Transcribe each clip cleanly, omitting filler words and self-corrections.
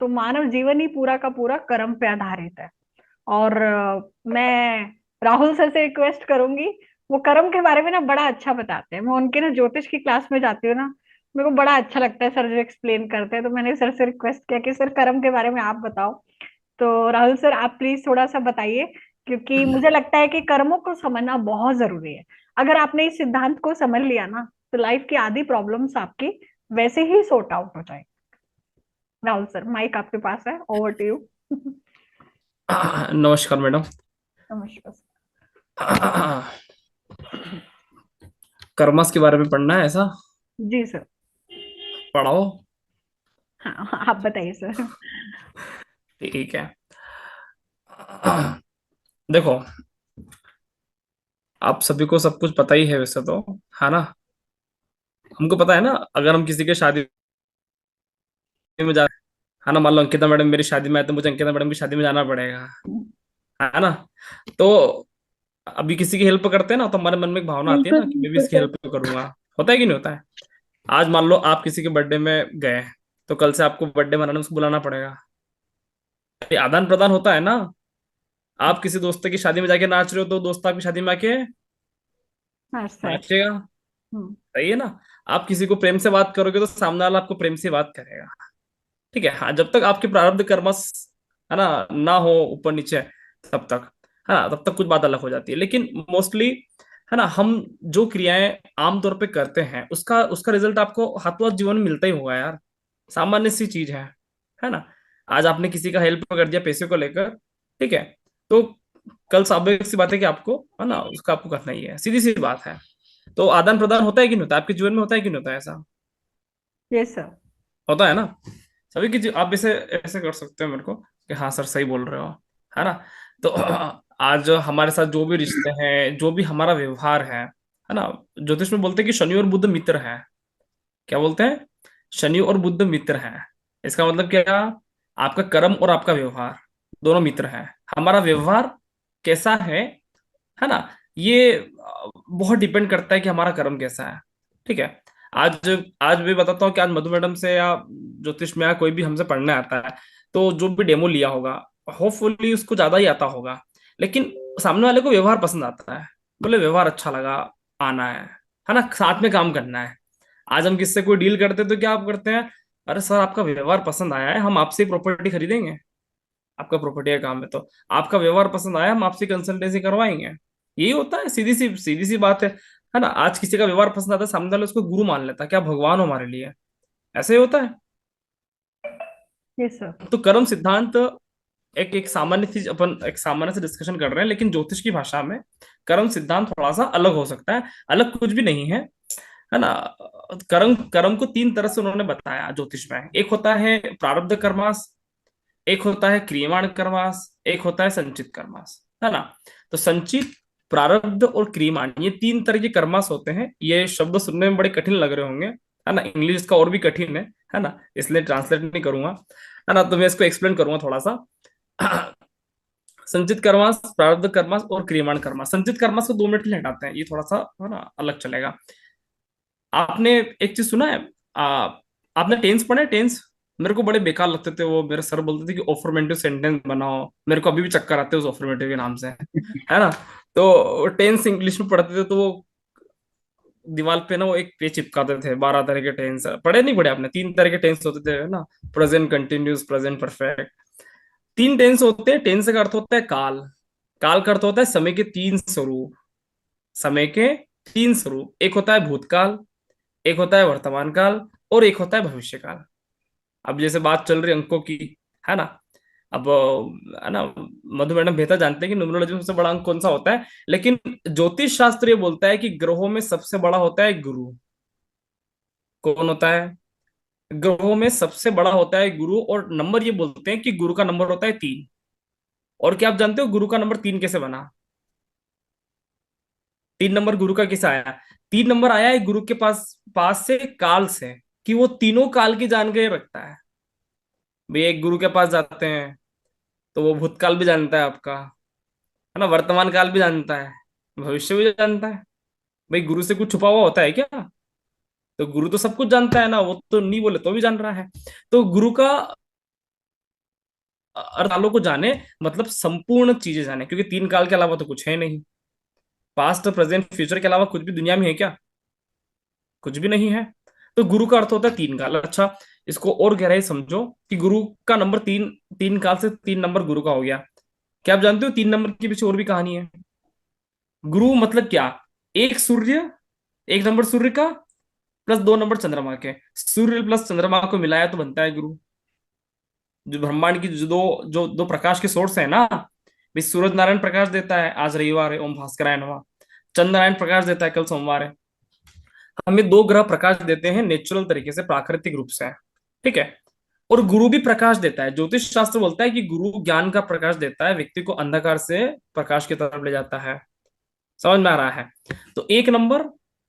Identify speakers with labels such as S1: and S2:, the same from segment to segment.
S1: तो मानव जीवन ही पूरा का पूरा कर्म पे आधारित है। और मैं राहुल सर से रिक्वेस्ट करूंगी, वो कर्म के बारे में ना बड़ा अच्छा बताते हैं। मैं उनके ना ज्योतिष की क्लास में जाती हूँ ना, मेरे को बड़ा अच्छा लगता है सर जो एक्सप्लेन करते हैं। तो मैंने सर से रिक्वेस्ट किया कि सर कर्म के बारे में आप बताओ। तो राहुल सर आप प्लीज थोड़ा सा बताइए, क्योंकि मुझे लगता है कि कर्मों को समझना बहुत जरूरी है। अगर आपने इस सिद्धांत को समझ लिया ना, तो लाइफ की आधी प्रॉब्लम्स आपकी वैसे ही सॉर्ट आउट हो जाए। राहुल सर माइक आपके पास है, ओवर टू यू।
S2: नमस्कार मैडम।
S1: नमस्कार सर।
S2: कर्मस के बारे में पढ़ना है ऐसा?
S1: जी सर।
S2: पढ़ाओ।
S1: हाँ आप बताइए सर।
S2: ठीक है। देखो, आप सभी को सब कुछ पता ही है वैसे तो, है ना? हमको पता है ना, अगर हम किसी के शादी में जा, है ना, मान लो अंकिता मैडम मेरी शादी में आए तो मुझे अंकिता मैडम की शादी में जाना पड़ेगा, है ना? तो अभी किसी की हेल्प करते हैं ना, तो हमारे मन में एक भावना आती है
S1: बिल्कुल
S2: ना कि मैं भी
S1: बिल्कुल
S2: इसकी
S1: सर।
S2: हेल्प करूंगा। होता है कि नहीं होता है? आज मान लो आप किसी के बर्थडे में गए, तो कल से आपको बर्थडे मनाने उसको बुलाना पड़ेगा। ये आदान प्रदान होता है ना। आप किसी दोस्त की शादी में जाके नाच रहे हो, तो दोस्त आपकी शादी में आके
S1: हाँ सर।
S2: नाचेगा।
S1: हम्म।
S2: सही है ना? आप किसी को प्रेम से बात करोगे तो सामने वाला आपको प्रेम से बात करेगा। ठीक है, हाँ, जब तक आपके प्रारब्ध कर्मस, है ना, ना हो ऊपर नीचे, तब तक, है ना, तब तक कुछ बात अलग हो जाती है। लेकिन मोस्टली, है ना, हम जो क्रियाएं आमतौर पे करते हैं उसका उसका रिजल्ट आपको हाथों हाथ जीवन में मिलता ही होगा यार। सामान्य सी चीज है ना? आज आपने किसी का हेल्प कर दिया पैसे को लेकर, ठीक है, तो कल स्वाभाविक सी बात है कि आपको, है ना, उसका आपको करना ही है, सीधी सी बात है। तो आदान प्रदान होता है कि नहीं होता है? आपके जीवन में होता है कि नहीं होता है ऐसा?
S1: Yes sir.
S2: होता है ना? सभी की आप ऐसे ऐसे कर सकते हो मेरे को कि हाँ सर सही बोल रहे हो, है ना? तो आज हमारे साथ जो भी रिश्ते हैं, जो भी हमारा व्यवहार है ना, ज्योतिष में बोलते हैं कि शनि और बुध मित्र हैं। क्या बोलते हैं? शनि और बुध मित्र हैं। इसका मतलब क्या? आपका कर्म और आपका व्यवहार दोनों मित्र हैं। हमारा व्यवहार कैसा है ना, ये बहुत डिपेंड करता है कि हमारा कर्म कैसा है। ठीक है। आज आज भी बताता हूँ कि आज मधु मैडम से या ज्योतिष में या कोई भी हमसे पढ़ने आता है, तो जो भी डेमो लिया होगा, होपफुली उसको ज्यादा ही आता होगा, लेकिन सामने वाले को व्यवहार पसंद आता है। बोले व्यवहार अच्छा लगा, आना है ना, साथ में काम करना है। आज हम किससे कोई डील करते हैं तो क्या आप करते हैं? अरे सर आपका व्यवहार पसंद आया है, हम आपसे प्रॉपर्टी खरीदेंगे। आपका प्रॉपर्टी का काम है तो आपका व्यवहार पसंद आया, हम आपसे कंसल्टेंसी करवाएंगे। यही होता है, सीधी सी बात है ना? आज किसी का व्यवहार पसंद आता है, सामने वाला उसको गुरु मान लेता है, क्या भगवान हो हमारे लिए। ऐसे ही होता है।
S1: Yes sir.
S2: तो कर्म सिद्धांत एक एक सामान्य चीज, अपन एक सामान्य से डिस्कशन कर रहे हैं, लेकिन ज्योतिष की भाषा में कर्म सिद्धांत थोड़ा सा अलग हो सकता है। अलग कुछ भी नहीं है ना? कर्म कर्म को तीन तरह से उन्होंने बताया ज्योतिष में। एक होता है प्रारब्ध कर्मास, एक होता है क्रियमाण कर्मास, एक होता है संचित कर्मास, है ना? तो संचित, प्रारब्ध और क्रियमाण, ये तीन तरह के कर्मास होते हैं। ये शब्द सुनने में बड़े कठिन लग रहे होंगे, है ना? इंग्लिश इसका और भी कठिन है ना, इसलिए ट्रांसलेट नहीं करूंगा, है ना, तो मैं इसको एक्सप्लेन करूंगा थोड़ा सा। संचित कर्मास, प्रारब्ध कर्मास और क्रियमाण कर्मास। संचित कर्मास को 2 मिनट के लिए हटाते हैं, ये थोड़ा सा, है ना, अलग चलेगा। आपने एक चीज सुना है, आपने टेंस पढ़े? टेंस मेरे को बड़े बेकार लगते थे। वो मेरे सर बोलते थे कि ऑफर्मेटिव सेंटेंस बनाओ, मेरे को अभी भी चक्कर आते हैं उस ऑफर्मेटिव के नाम से, है ना? तो टेंस इंग्लिश में पढ़ते थे, तो वो दीवार पे ना वो एक पेज चिपकाते थे, 12 तरह के टेंस। पढ़े नहीं पढ़े आपने? 3 तरह के टेंस होते थे, है ना? Present continuous, present perfect. 3 tense होते हैं। टेंस का अर्थ होता है काल। काल का अर्थ होता है समय के 3 स्वरूप। समय के 3 स्वरूप, एक होता है भूतकाल, एक होता है वर्तमान काल, और एक होता है भविष्य काल। अब जैसे बात चल रही है अंकों की, है ना? अब है ना, मधु मैडम बेहतर जानते हैं कि न्यूमरोलॉजी में सबसे बड़ा अंक कौन सा होता है, लेकिन ज्योतिष शास्त्र ये बोलता है कि ग्रहों में सबसे बड़ा होता है गुरु। कौन होता है? ग्रहों में सबसे बड़ा होता है गुरु, और नंबर ये बोलते हैं कि गुरु का नंबर होता है 3। और क्या आप जानते हो गुरु का नंबर 3 कैसे बना? 3 नंबर गुरु का कैसे आया? 3 नंबर आया है गुरु के पास, पास से, काल से, कि वो तीनों काल की जानकारी रखता है। भाई एक गुरु के पास जाते हैं तो वो भूतकाल भी जानता है आपका, है ना, वर्तमान काल भी जानता है, भविष्य भी जानता है। भाई गुरु से कुछ छुपा हुआ होता है क्या? तो गुरु तो सब कुछ जानता है ना, वो तो नहीं बोले तो भी जान रहा है। तो गुरु का कालों को जाने, मतलब संपूर्ण चीजें जाने, क्योंकि तीन काल के अलावा तो कुछ है नहीं। पास्ट, प्रेजेंट, फ्यूचर के अलावा कुछ भी दुनिया में है क्या? कुछ भी नहीं है। तो गुरु का अर्थ होता है तीन काल। अच्छा, इसको और गहराई समझो कि गुरु का नंबर तीन, तीन काल से तीन नंबर गुरु का हो गया। क्या आप जानते हो तीन नंबर के पीछे और भी कहानी है? गुरु मतलब क्या? एक सूर्य, एक नंबर सूर्य का प्लस दो नंबर चंद्रमा के, सूर्य प्लस चंद्रमा को मिलाया तो बनता है गुरु। जो ब्रह्मांड की जो दो प्रकाश के सोर्स है ना, भाई सूरज नारायण प्रकाश देता है, आज रविवार है, ओम भास्कराय नमः। चंद्र नारायण प्रकाश देता है, कल सोमवार है। हमें दो ग्रह प्रकाश देते हैं नेचुरल तरीके से, प्राकृतिक रूप से। ठीक है। और गुरु भी प्रकाश देता है। ज्योतिष शास्त्र बोलता है कि गुरु ज्ञान का प्रकाश देता है, व्यक्ति को अंधकार से प्रकाश की तरफ ले जाता है। समझ में आ रहा है? तो एक नंबर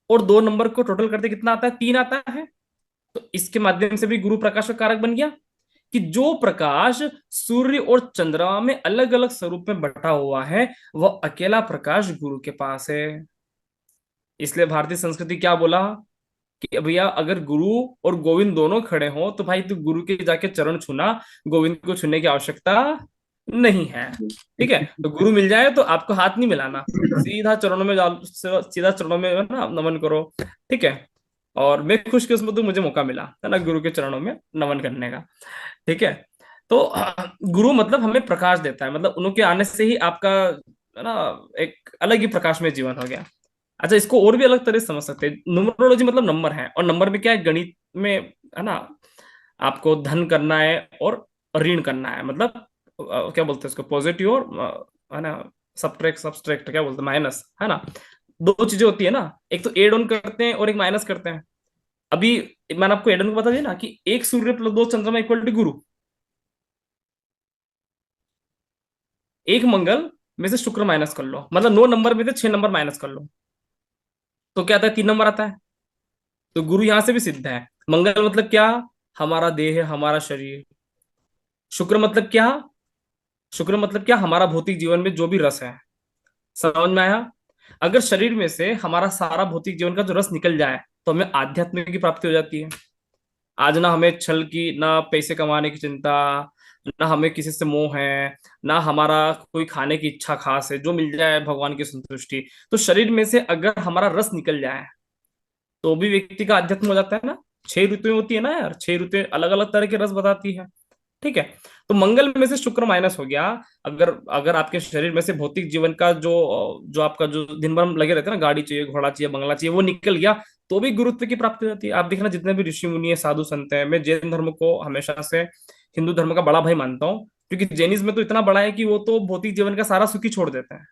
S2: और दो नंबर को टोटल करते कितना आता है? तीन आता है। तो इसके माध्यम से भी गुरु प्रकाश का कारक बन गया कि जो प्रकाश सूर्य और चंद्रमा में अलग अलग स्वरूप में बटा हुआ है, वह अकेला प्रकाश गुरु के पास है। इसलिए भारतीय संस्कृति क्या बोला कि भैया अगर गुरु और गोविंद दोनों खड़े हों तो भाई तू गुरु के जाके चरण छूना, गोविंद को छूने की आवश्यकता नहीं है। ठीक है। तो गुरु मिल जाए तो आपको हाथ नहीं मिलाना, सीधा चरणों में जाओ, सीधा चरणों में ना नमन करो। ठीक है। और मैं खुशकिस्मत हूँ, मुझे मौका मिला है ना गुरु के चरणों में नमन करने का। ठीक है। तो गुरु मतलब हमें प्रकाश देता है, मतलब उनके आने से ही आपका है ना एक अलग ही प्रकाश में जीवन हो गया। अच्छा, इसको और भी अलग तरह से समझ सकते हैं। न्यूमरोलॉजी मतलब नंबर है, और नंबर में क्या है, गणित में है ना, आपको धन करना है और ऋण करना है, मतलब क्या बोलते हैं उसको, पॉजिटिव और है ना सब्ट्रैक्ट, सब्सट्रैक्ट क्या बोलते हैं, माइनस, है ना। दो चीजें होती है ना, एक तो एड ऑन करते हैं और एक माइनस करते हैं। अभी मैंने आपको एड ऑन को बता दिया ना कि एक सूर्य प्लस दो चंद्रमा इक्वल टू गुरु। एक मंगल में से शुक्र माइनस कर लो, मतलब नौ नंबर में से छह नंबर माइनस कर लो, तो क्या आता है? तीन नंबर आता है। तो गुरु यहां से भी सिद्ध है। मंगल मतलब क्या? हमारा देह, हमारा शरीर। शुक्र मतलब क्या? शुक्र मतलब क्या? हमारा भौतिक जीवन में जो भी रस है। समझ में आया? अगर शरीर में से हमारा सारा भौतिक जीवन का जो रस निकल जाए तो हमें आध्यात्म की प्राप्ति हो जाती है। आज ना हमें छल की, ना पैसे कमाने की चिंता, ना हमें किसी से मोह है, ना हमारा कोई खाने की इच्छा खास है, जो मिल जाए भगवान की संतुष्टि। तो शरीर में से अगर हमारा रस निकल जाए तो भी व्यक्ति का अध्यात्म हो जाता है ना। छह ऋतुएं होती है ना यार, छह ऋतुएं अलग अलग तरह के रस बताती है। ठीक है। तो मंगल में से शुक्र माइनस हो गया। अगर अगर आपके शरीर में से भौतिक जीवन का जो जो आपका जो दिन भर हम लगे रहते हैं ना, गाड़ी चाहिए, घोड़ा चाहिए, बंगला चाहिए, वो निकल गया, तो भी गुरुत्व की प्राप्ति हो जाती है। आप देखना जितने भी ऋषि मुनि है, साधु संत है, मैं जैन धर्म को हमेशा से हिंदू धर्म का बड़ा भाई मानता हूँ, क्योंकि जैनिज्म में तो इतना बड़ा है कि वो तो भौतिक जीवन का सारा सुखी छोड़ देते हैं।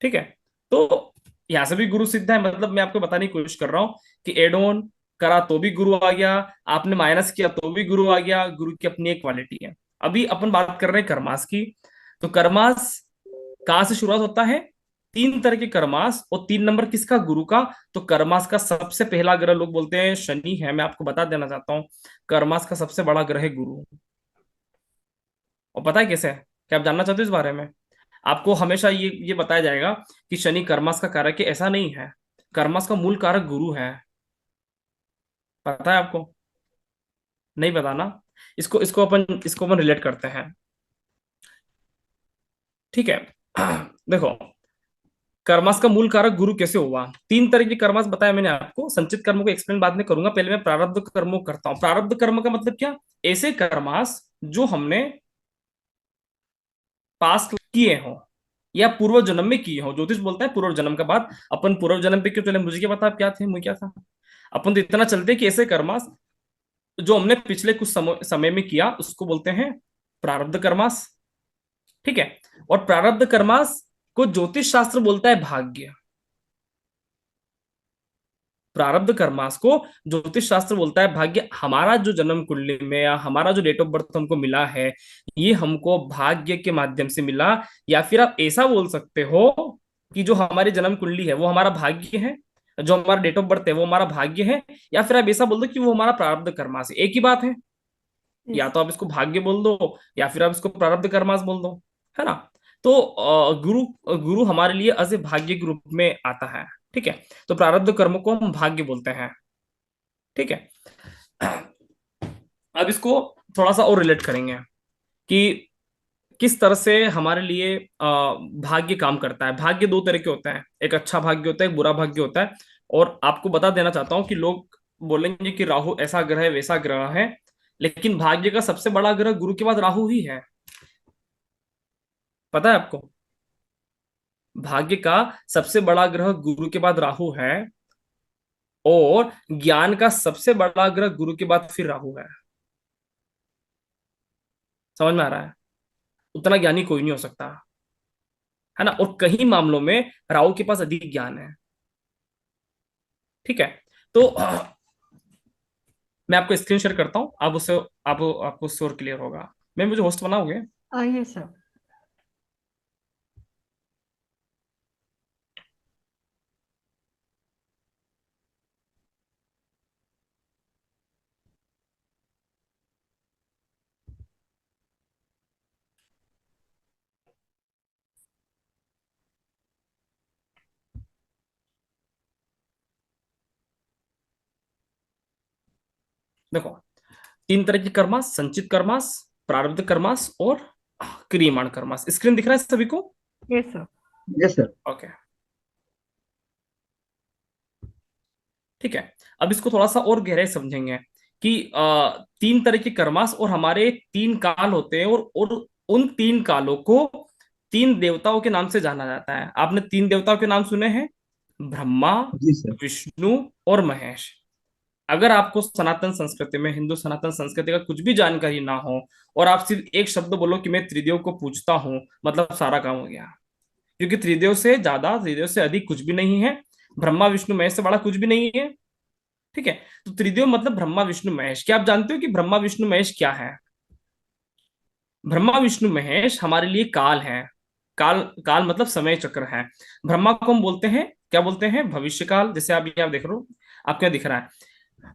S2: ठीक है। तो यहां से भी गुरु सिद्ध है, मतलब मैं आपको बताने की कोशिश कर रहा हूं कि एड ऑन करा तो भी गुरु आ गया, आपने माइनस किया तो भी गुरु आ गया। गुरु की अपनी एक क्वालिटी है। अभी अपन बात कर रहे हैं कर्मास की। तो कर्मास कहाँ से शुरुआत होता है? तीन तरह के कर्मास, और तीन नंबर किसका? गुरु का। तो कर्मास का सबसे पहला ग्रह लोग बोलते हैं शनि है। मैं आपको बता देना चाहता हूँ, कर्मास का सबसे बड़ा ग्रह है गुरु। और पता है कैसे है? क्या आप जानना चाहते हो इस बारे में? आपको हमेशा ये बताया जाएगा कि शनि कर्मास का कारक है, ऐसा नहीं है। कर्मास का मूल कारक गुरु है। पता है आपको? नहीं पता ना? इसको अपन रिलेट करते हैं। ठीक है। देखो, कर्मास का मूल कारक गुरु कैसे हुआ? तीन तरह के कर्मास बताया मैंने आपको। संचित कर्म को एक्सप्लेन बाद में करूंगा, पहले मैं प्रारब्ध कर्मों को करता हूं। प्रारब्ध कर्म का मतलब क्या? ऐसे कर्मास जो हमने पास्ट किए हो या पूर्व जन्म में किए हो। ज्योतिष बोलता है पूर्व जन्म का बात। अपन पूर्व जन्म पे क्यों चले? मुझे क्या पता आप क्या थे, मुझे क्या था। अपन तो इतना चलते हैं कि ऐसे कर्मास जो हमने पिछले कुछ समय में किया उसको बोलते हैं प्रारब्ध कर्मास। ठीक है। और प्रारब्ध कर्मास को ज्योतिष शास्त्र बोलता है भाग्य। प्रारब्ध कर्मास को ज्योतिष शास्त्र बोलता है भाग्य। हमारा जो जन्म कुंडली में या हमारा जो डेट ऑफ बर्थ हमको मिला है, ये हमको भाग्य के माध्यम से मिला। या फिर आप ऐसा बोल सकते हो कि जो हमारी जन्म कुंडली है वो हमारा भाग्य है, जो हमारा डेट ऑफ बर्थ है वो हमारा भाग्य है। या फिर आप ऐसा बोल दो कि वो हमारा प्रारब्ध कर्मास है, एक ही बात है। या
S1: यस।
S2: तो आप इसको भाग्य बोल दो या फिर आप इसको प्रारब्ध कर्मास बोल दो, है ना। तो गुरु गुरु हमारे लिए अज भाग्य के रूप में आता है। ठीक है। तो प्रारब्ध कर्म को हम भाग्य बोलते हैं। ठीक है। अब इसको थोड़ा सा और रिलेट करेंगे। कि किस तरह से हमारे लिए भाग्य काम करता है। भाग्य दो तरह के होते हैं, एक अच्छा भाग्य होता है, एक बुरा भाग्य होता है। और आपको बता देना चाहता हूँ कि लोग बोलेंगे कि राहु ऐसा ग्रह है, वैसा ग्रह है, लेकिन भाग्य का सबसे बड़ा ग्रह गुरु के बाद राहु ही है। पता है आपको? भाग्य का सबसे बड़ा ग्रह गुरु के बाद राहु है, और ज्ञान का सबसे बड़ा ग्रह गुरु के बाद फिर राहु है। समझ में आ रहा है? उतना ज्ञानी कोई नहीं हो सकता, है ना। और कई मामलों में राहु के पास अधिक ज्ञान है। ठीक है। तो मैं आपको स्क्रीन शेयर करता हूँ, आप उससे आपको उससे और क्लियर होगा। मैं मुझे होस्ट बनाओगे?
S1: आइए सर।
S2: देखो, तीन तरह की कर्मास: संचित कर्मास, प्रारब्ध कर्मास और क्रियमाण कर्मास। स्क्रीन दिख रहा है सभी को?
S1: Yes sir.
S3: Yes sir.
S2: Okay, ठीक है। अब इसको थोड़ा सा और गहराई समझेंगे कि तीन तरह के कर्मास और हमारे तीन काल होते हैं, और उन तीन कालों को तीन देवताओं के नाम से जाना जाता है। आपने तीन देवताओं के नाम सुने हैं: ब्रह्मा,
S3: जी सर।
S2: विष्णु और महेश। अगर आपको सनातन संस्कृति में, हिंदू सनातन संस्कृति का कुछ भी जानकारी ना हो, और आप सिर्फ एक शब्द बोलो कि मैं त्रिदेव को पूछता हूं, मतलब सारा काम हो गया। क्योंकि त्रिदेव से ज्यादा, त्रिदेव से अधिक कुछ भी नहीं है। ब्रह्मा विष्णु महेश से बड़ा कुछ भी नहीं है। ठीक है। तो त्रिदेव मतलब ब्रह्मा विष्णु महेश। क्या आप जानते हो कि ब्रह्मा विष्णु महेश क्या है? ब्रह्मा विष्णु महेश हमारे लिए काल है। काल, काल मतलब समय चक्र है। ब्रह्मा को हम बोलते हैं, क्या बोलते हैं? भविष्य काल। जैसे आप ये आप देख रहे हो, आप क्या दिख रहा है?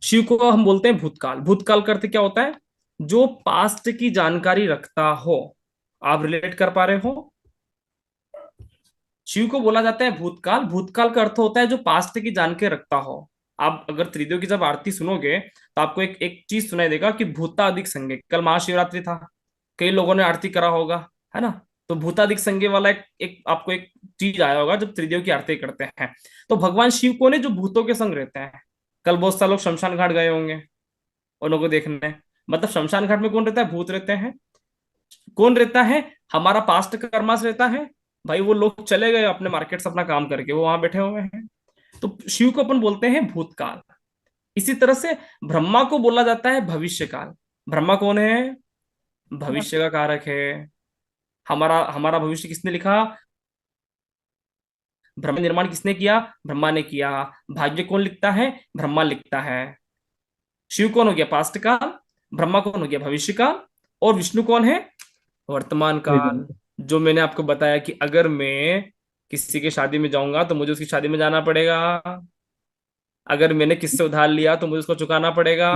S2: शिव को हम बोलते हैं भूतकाल। भूतकाल का अर्थ क्या होता है? जो पास्ट की जानकारी रखता हो। आप रिलेट कर पा रहे हो? शिव को बोला जाता है भूतकाल। भूतकाल का अर्थ होता है जो पास्ट की जानकारी रखता हो। आप अगर त्रिदेव की जब आरती सुनोगे तो आपको एक एक चीज सुनाई देगा कि भूतादिक संज्ञा। कल महाशिवरात्रि था, कई लोगों ने आरती करा होगा, है ना। तो भूतादिक संज्ञा वाला एक आपको एक चीज आया होगा जब त्रिदेव की आरती करते हैं। तो भगवान शिव कौन है? जो भूतों के संग रहते हैं। कल बहुत सारे लोग शमशान घाट गए होंगे उन लोगों को देखने। मतलब शमशान घाट में कौन रहता है? भूत रहते हैं। कौन रहता है? हमारा पास्ट कर्मास रहता है। भाई वो लोग चले गए अपने मार्केट से अपना काम करके, वो वहां बैठे हुए हैं। तो शिव को अपन बोलते हैं भूतकाल। इसी तरह से ब्रह्मा को बोला जाता है भविष्य काल। ब्रह्मा कौन है? भविष्य का कारक है। हमारा हमारा भविष्य किसने लिखा? ब्रह्म निर्माण किसने किया? ब्रह्मा ने किया। भाग्य कौन लिखता है? ब्रह्मा लिखता है। शिव कौन हो गया? पास्ट काल। ब्रह्मा कौन हो गया? भविष्य काल। और विष्णु कौन है? वर्तमान काल।
S3: प्रेजेंट।
S2: जो मैंने आपको बताया कि अगर मैं किसी की शादी में जाऊंगा तो मुझे उसकी शादी में जाना पड़ेगा। अगर मैंने किससे उधार लिया तो मुझे उसको चुकाना पड़ेगा।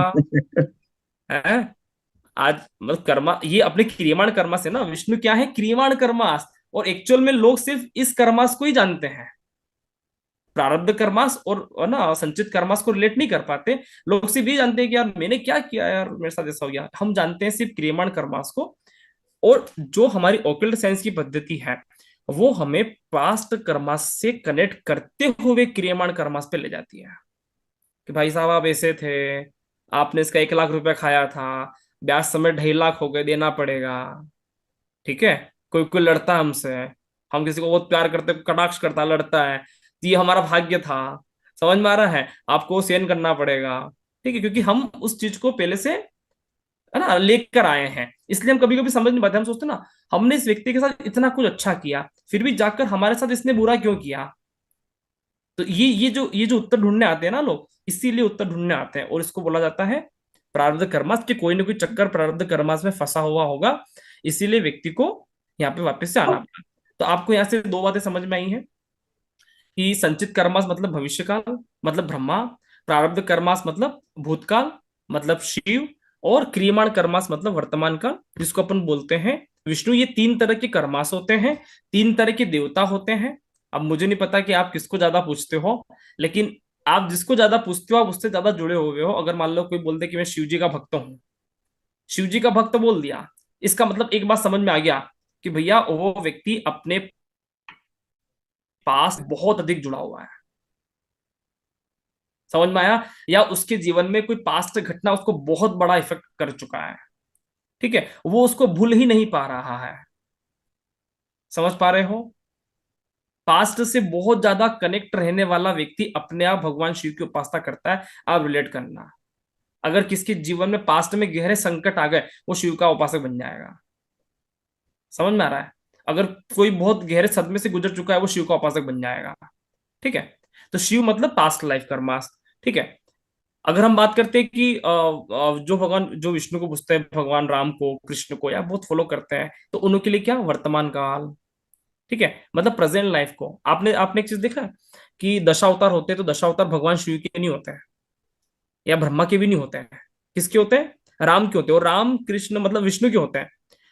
S2: है? आज मतलब कर्मा, ये अपने क्रियमाण कर्मा से ना। विष्णु क्या है? क्रियमाण कर्मास। और एक्चुअल में लोग सिर्फ इस कर्मास को ही जानते हैं। प्रारब्ध कर्मास और ना संचित कर्मास को रिलेट नहीं कर पाते। लोग सिर्फ ये जानते हैं कि यार मैंने क्या किया, यार मेरे साथ ऐसा हो गया। हम जानते हैं सिर्फ क्रियमाण कर्मास को। और जो हमारी ओकल्ट साइंस की पद्धति है वो हमें पास्ट कर्मास से कनेक्ट करते हुए क्रियमाण कर्मास पे ले जाती है। कि भाई साहब आप ऐसे थे, आपने इसका 1 लाख रुपया खाया था, ब्याज समेत 2.5 लाख हो गए, देना पड़ेगा। ठीक है। कोई कोई लड़ता है हमसे, हम किसी को बहुत प्यार करते, कटाक्ष करता, लड़ता है, तो ये हमारा भाग्य था। समझ में आ रहा है? आपको सहन करना पड़ेगा। ठीक है, क्योंकि हम उस चीज को पहले से, है ना, लेकर आए हैं। इसलिए हम कभी कभी समझ नहीं पाते। हम सोचते ना, हमने इस व्यक्ति के साथ इतना कुछ अच्छा किया, फिर भी जाकर हमारे साथ इसने बुरा क्यों किया। तो ये जो उत्तर ढूंढने आते हैं ना लोग, इसीलिए उत्तर ढूंढने आते हैं। और इसको बोला जाता है प्रारब्ध कर्मास। कि कोई ना कोई चक्कर प्रारब्ध कर्मास में फंसा हुआ होगा, इसीलिए व्यक्ति को यहाँ पे वापस से आना पड़ा। तो आपको यहाँ से दो बातें समझ में आई हैं कि संचित कर्मास मतलब भविष्यकाल, मतलब ब्रह्मा। प्रारब्ध कर्मास मतलब भूतकाल, मतलब शिव। और क्रियमाण कर्मास मतलब वर्तमान काल, जिसको अपन बोलते हैं विष्णु। ये तीन तरह के कर्मास होते हैं, तीन तरह के देवता होते हैं। अब मुझे नहीं पता कि आप किसको ज्यादा पूछते हो, लेकिन आप जिसको ज्यादा पूछते हो आप उससे ज्यादा जुड़े हुए हो। अगर मान लो कोई बोलते कि मैं शिव जी का भक्त हूँ, शिव जी का भक्त बोल दिया, इसका मतलब एक बात समझ में आ गया कि भैया वो व्यक्ति अपने पास बहुत अधिक जुड़ा हुआ है। समझ में आया? या उसके जीवन में कोई पास्ट घटना उसको बहुत बड़ा इफेक्ट कर चुका है, ठीक है, वो उसको भूल ही नहीं पा रहा है। समझ पा रहे हो? पास्ट से बहुत ज्यादा कनेक्ट रहने वाला व्यक्ति अपने आप भगवान शिव की उपासना करता है। आप रिलेट करना, अगर किसके जीवन में पास्ट में गहरे संकट आ गए, वो शिव का उपासक बन जाएगा। समझ में आ रहा है? अगर कोई बहुत गहरे सदमे से गुजर चुका है, वो शिव का उपासक बन जाएगा। ठीक है? तो शिव मतलब पास्ट लाइफ कर्मास। ठीक है? अगर हम बात करते हैं कि जो भगवान, जो विष्णु को पूजते हैं, भगवान राम को, कृष्ण को, या बहुत फॉलो करते हैं, तो उनके लिए क्या वर्तमान काल। ठीक है, मतलब प्रेजेंट लाइफ को। आपने आपने एक चीज देखा है कि दशावतार होते हैं, तो दशावतार भगवान शिव के नहीं होते हैं, या ब्रह्मा के भी नहीं होते हैं। किसके होते हैं? राम के होते हैं। और राम कृष्ण मतलब विष्णु के होते हैं।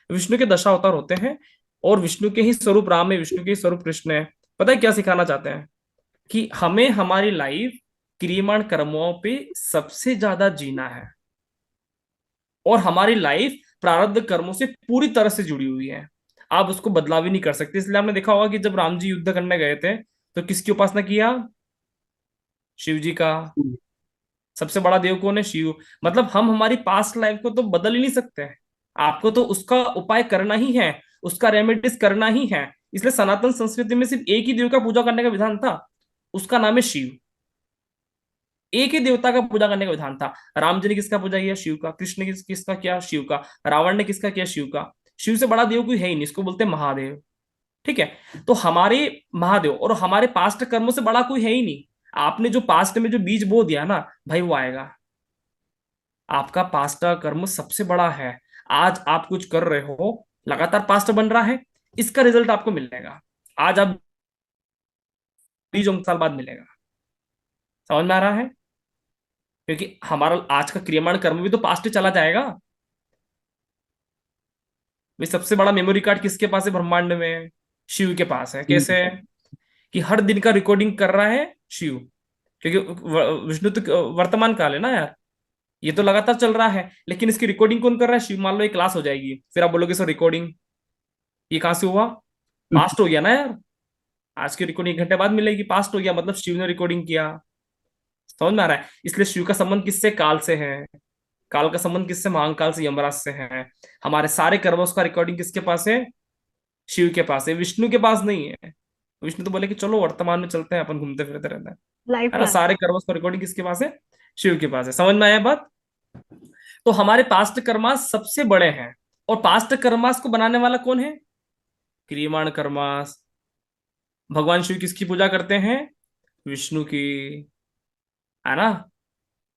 S2: विष्णु के दशावतार होते हैं, और विष्णु के ही स्वरूप राम है, विष्णु के ही स्वरूप कृष्ण है। पता है क्या सिखाना चाहते हैं? कि हमें हमारी लाइफ क्रियमाण कर्मों पे सबसे ज्यादा जीना है, और हमारी लाइफ प्रारब्ध कर्मों से पूरी तरह से जुड़ी हुई है। आप उसको बदलाव भी नहीं कर सकते। इसलिए आपने देखा होगा कि जब राम जी युद्ध करने गए थे, तो किसकी उपासना किया? शिव जी का। सबसे बड़ा देव कौन है? शिव। मतलब हम हमारी पास्ट लाइफ को तो बदल ही नहीं सकते। आपको तो उसका उपाय करना ही है, उसका रेमेडीज करना ही है। इसलिए सनातन संस्कृति में सिर्फ एक ही देव का पूजा करने का विधान था, उसका नाम है शिव। एक ही देवता का पूजा करने का विधान था। राम जी ने किसका पूजा किया? शिव का। कृष्ण ने किसका किया? शिव का। रावण ने किसका किया? शिव का। शिव से बड़ा देव कोई है ही नहीं, इसको बोलते हैं महादेव। ठीक है? तो हमारे महादेव और हमारे पास्ट कर्मों से बड़ा कोई है ही नहीं। आपने जो पास्ट में जो बीज बो दिया ना भाई, वो आएगा। आपका पास्ट का कर्म सबसे बड़ा है। आज आप कुछ कर रहे हो, लगातार पास्ट बन रहा है, इसका रिजल्ट आपको मिलेगा। आज आप 20 साल बाद मिलेगा। समझ में आ रहा है? क्योंकि हमारा आज का क्रियमाण कर्म भी तो पास्ट चला जाएगा। भाई सबसे बड़ा मेमोरी कार्ड किसके पास है ब्रह्मांड में? शिव के पास है। कैसे? कि हर दिन का रिकॉर्डिंग कर रहा है शिव। क्योंकि विष्णु तो वर्तमान काल है ना यार, ये तो लगातार चल रहा है, लेकिन इसकी रिकॉर्डिंग कौन कर रहा है? शिव। मान लो एक क्लास हो जाएगी, फिर आप बोलोगे सर रिकॉर्डिंग ये कहाँ से हुआ? पास्ट हो गया ना यार। आज की रिकॉर्डिंग 1 घंटे बाद मिलेगी, पास्ट हो गया, मतलब शिव ने रिकॉर्डिंग किया। समझ में आ रहा है? इसलिए शिव का संबंध किससे? काल से है। काल का संबंध किससे? महाकाल से, यमराज से है। हमारे सारे कर्मों का रिकॉर्डिंग किसके पास है? शिव के पास है, विष्णु के पास नहीं है। विष्णु तो बोले कि चलो वर्तमान में चलते हैं, अपन घूमते फिरते रहते हैं।
S1: लाइफ
S2: है ना?
S1: लाइन।
S2: सारे कर्मों का रिकॉर्डिंग किसके पास है? शिव के पास है। समझ में आया बात? तो हमारे पास्ट कर्मास सबसे बड़े हैं। और पास्ट कर्मास को बनाने वाला कौन है? क्रियमाण कर्मास। भगवान शिव किसकी पूजा करते हैं? विष्णु की। है ना?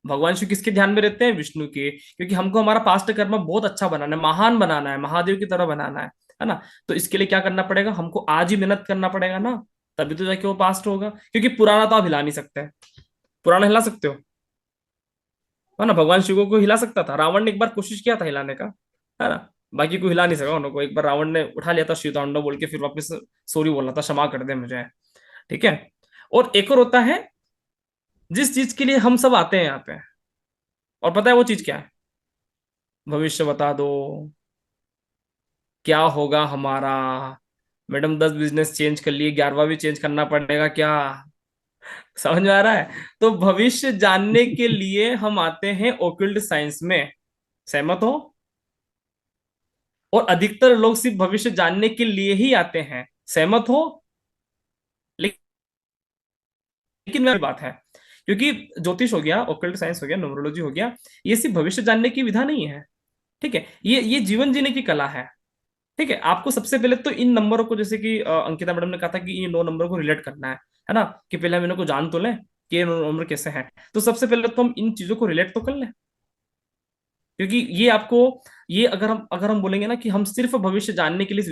S2: भगवान शिव किसके ध्यान में रहते हैं? विष्णु के। क्योंकि हमको हमारा पास्ट कर्म बहुत अच्छा बनाना है, महान बनाना है, महादेव की तरह बनाना है ना? तो इसके लिए क्या करना पड़ेगा? हमको आज ही मेहनत करना पड़ेगा ना, तभी तो जाके वो पास्ट होगा। क्योंकि पुराना तो आप हिला नहीं सकते। पुराना हिला सकते हो? है ना? भगवान शिव को हिला सकता था, रावण ने एक बार कोशिश किया था हिलाने का, है ना? बाकी को हिला नहीं सका उनको। एक बार रावण ने उठा लिया था शिव तांडव बोल के, फिर वापस सॉरी बोलना था, क्षमा कर दे मुझे। ठीक है? और एक और होता है जिस चीज के लिए हम सब आते हैं यहाँ पे, और पता है वो चीज क्या है? भविष्य बता दो, क्या होगा हमारा? मैडम 10 बिजनेस चेंज कर लिए, 11वां भी चेंज करना पड़ेगा क्या? समझ में आ रहा है? तो भविष्य जानने के लिए हम आते हैं ओकल्ट साइंस में। सहमत हो? और अधिकतर लोग सिर्फ भविष्य जानने के लिए ही आते हैं। सहमत हो? लेकिन वह बात है, क्योंकि ज्योतिष हो गया, ओकल्ट साइंस हो गया, न्यूमरोलॉजी हो गया, ये सिर्फ भविष्य जानने की विधा नहीं है। ठीक है? ये जीवन जीने की कला है। ठीक है? आपको सबसे पहले तो इन नंबरों को, जैसे कि अंकिता मैडम ने कहा था कि ये 9 नंबर को रिलेट करना है ना? कि पहले हम इनको को जान तो लें कि ये 9 नंबर कैसे हैं। तो सबसे पहले तो हम इन चीजों को रिलेट तो कर लें। क्योंकि ये आपको, ये अगर हम बोलेंगे ना कि हम सिर्फ भविष्य जानने के लिए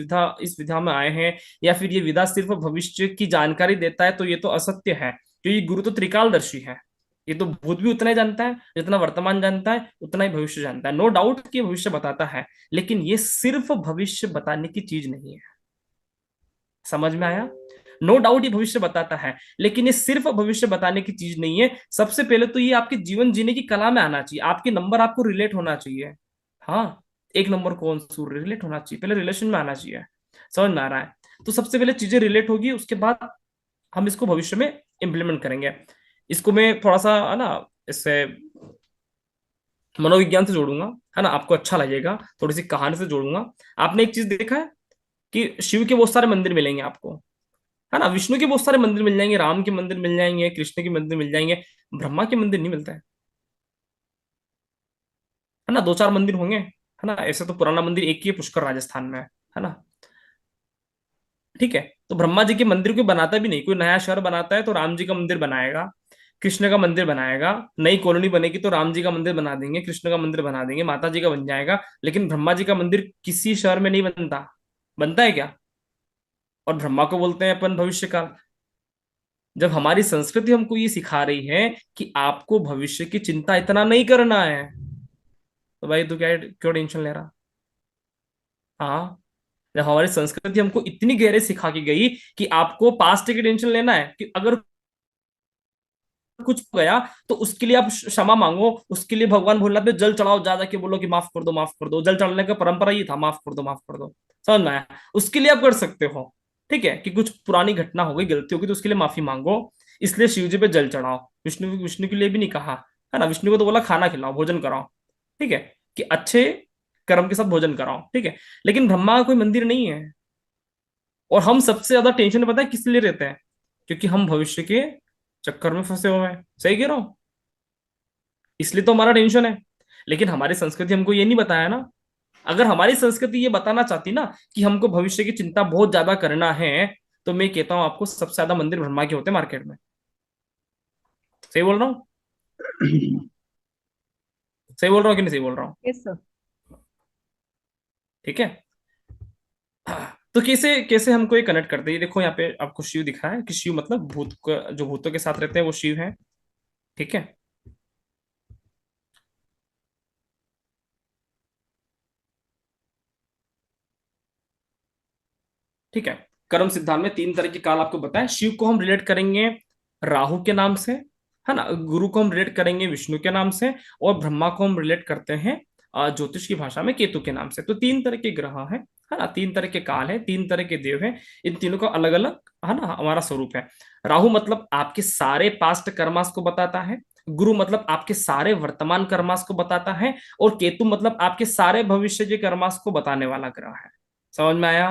S2: इस विधा में आए हैं, या फिर ये विधा सिर्फ भविष्य की जानकारी देता है, तो ये तो असत्य है। क्योंकि गुरु तो त्रिकालदर्शी है। ये तो भूत भी उतना ही जानता है जितना वर्तमान जानता है, उतना ही भविष्य जानता है। नो डाउट कि भविष्य बताता है, लेकिन ये सिर्फ भविष्य बताने की चीज नहीं है। समझ में आया? नो डाउट ये भविष्य बताता है, लेकिन ये सिर्फ भविष्य बताने की चीज नहीं है। सबसे पहले तो ये आपके जीवन जीने की कला में आना चाहिए, आपके नंबर आपको रिलेट होना चाहिए। हाँ, एक नंबर कौन सा रिलेट होना चाहिए, पहले रिलेशन में आना चाहिए। समझ में आ रहा है? तो सबसे पहले चीजें रिलेट होगी, उसके बाद हम इसको भविष्य में इम्प्लीमेंट करेंगे। इसको मैं थोड़ा सा है ना, इससे मनोविज्ञान से जोड़ूंगा, है ना, आपको अच्छा लगेगा, थोड़ी सी कहानी से जोड़ूंगा। आपने एक चीज देखा है कि शिव के बहुत सारे मंदिर मिलेंगे आपको, है ना, विष्णु के बहुत सारे मंदिर मिल जाएंगे, राम के मंदिर मिल जाएंगे, कृष्ण के मंदिर मिल जाएंगे, ब्रह्मा के मंदिर नहीं मिलता है ना, दो चार मंदिर होंगे, है ना। ऐसे तो पुराना मंदिर एक ही है, पुष्कर राजस्थान में है ना। ठीक है, तो ब्रह्मा जी के मंदिर कोई बनाता भी नहीं, कोई नया शहर बनाता है तो राम जी का मंदिर बनाएगा, कृष्ण का मंदिर बनाएगा, नई कॉलोनी बनेगी तो राम जी का मंदिर बना देंगे, कृष्ण का मंदिर बना देंगे, माता जी का बन जाएगा, लेकिन ब्रह्मा जी का मंदिर किसी शहर में नहीं बनता। बनता है क्या? और ब्रह्मा को बोलते हैं अपन भविष्य काल। जब हमारी संस्कृति हमको ये सिखा रही है कि आपको भविष्य की चिंता इतना नहीं करना है, तो भाई तू क्या क्यों टेंशन ले रहा? हाँ, जब हमारी संस्कृति हमको इतनी गहरे सिखा के गई कि आपको पास्ट की टेंशन लेना है, कि अगर कुछ हो गया तो उसके लिए आप क्षमा मांगो, उसके लिए भगवान भोलेनाथ पे जल चढ़ाओ, जा जाके बोलो कि माफ कर दो, माफ कर दो। जल चढ़ाने का परंपरा ही था, माफ कर दो, माफ कर दो। समझ में आया? उसके लिए आप कर सकते हो। ठीक है, कि कुछ पुरानी घटना हो गई, गलती हो गई, तो उसके लिए माफी मांगो, इसलिए शिव जी पे जल चढ़ाओ। विष्णु विष्णु के लिए भी नहीं कहा, है ना, विष्णु को तो बोला खाना खिलाओ, भोजन कराओ। ठीक है, कि अच्छे कर्म के साथ भोजन कराओ। ठीक है, लेकिन ब्रह्मा का कोई मंदिर नहीं है। और हम सबसे ज्यादा टेंशन पता है किस लिए रहते हैं? क्योंकि हम भविष्य के चक्कर में फंसे हुए हैं। सही कह रहा हूं? इसलिए तो हमारा टेंशन है। लेकिन हमारी संस्कृति हमको ये नहीं बताया ना। अगर हमारी संस्कृति ये बताना चाहती ना कि हमको भविष्य की चिंता बहुत ज्यादा करना है, तो मैं कहता हूं आपको सबसे ज्यादा मंदिर ब्रह्मा के होते हैं मार्केट में। सही बोल रहा हूँ? सही बोल रहा हूँ कि नहीं सही बोल रहा हूँ?
S1: Yes sir.
S2: ठीक है। तो कैसे कैसे हमको ये कनेक्ट करते हैं? ये देखो यहाँ पे आपको शिव दिखा है कि शिव मतलब जो भूतों के साथ रहते हैं वो शिव है। ठीक है। ठीक है, कर्म सिद्धांत में तीन तरह के काल आपको बताया। शिव को हम रिलेट करेंगे राहु के नाम से, है ना, गुरु को हम रिलेट करेंगे विष्णु के नाम से, और ब्रह्मा को हम रिलेट करते हैं ज्योतिष की भाषा में केतु के नाम से। तो तीन तरह के ग्रह हैं, है ना, तीन तरह के काल है, तीन तरह के देव हैं। इन तीनों का अलग अलग, है ना, हमारा स्वरूप है। राहु मतलब आपके सारे पास्ट कर्मास को बताता है, गुरु मतलब आपके सारे वर्तमान कर्मास को बताता है, और केतु मतलब आपके सारे भविष्य के कर्मास को बताने वाला ग्रह है। समझ में आया?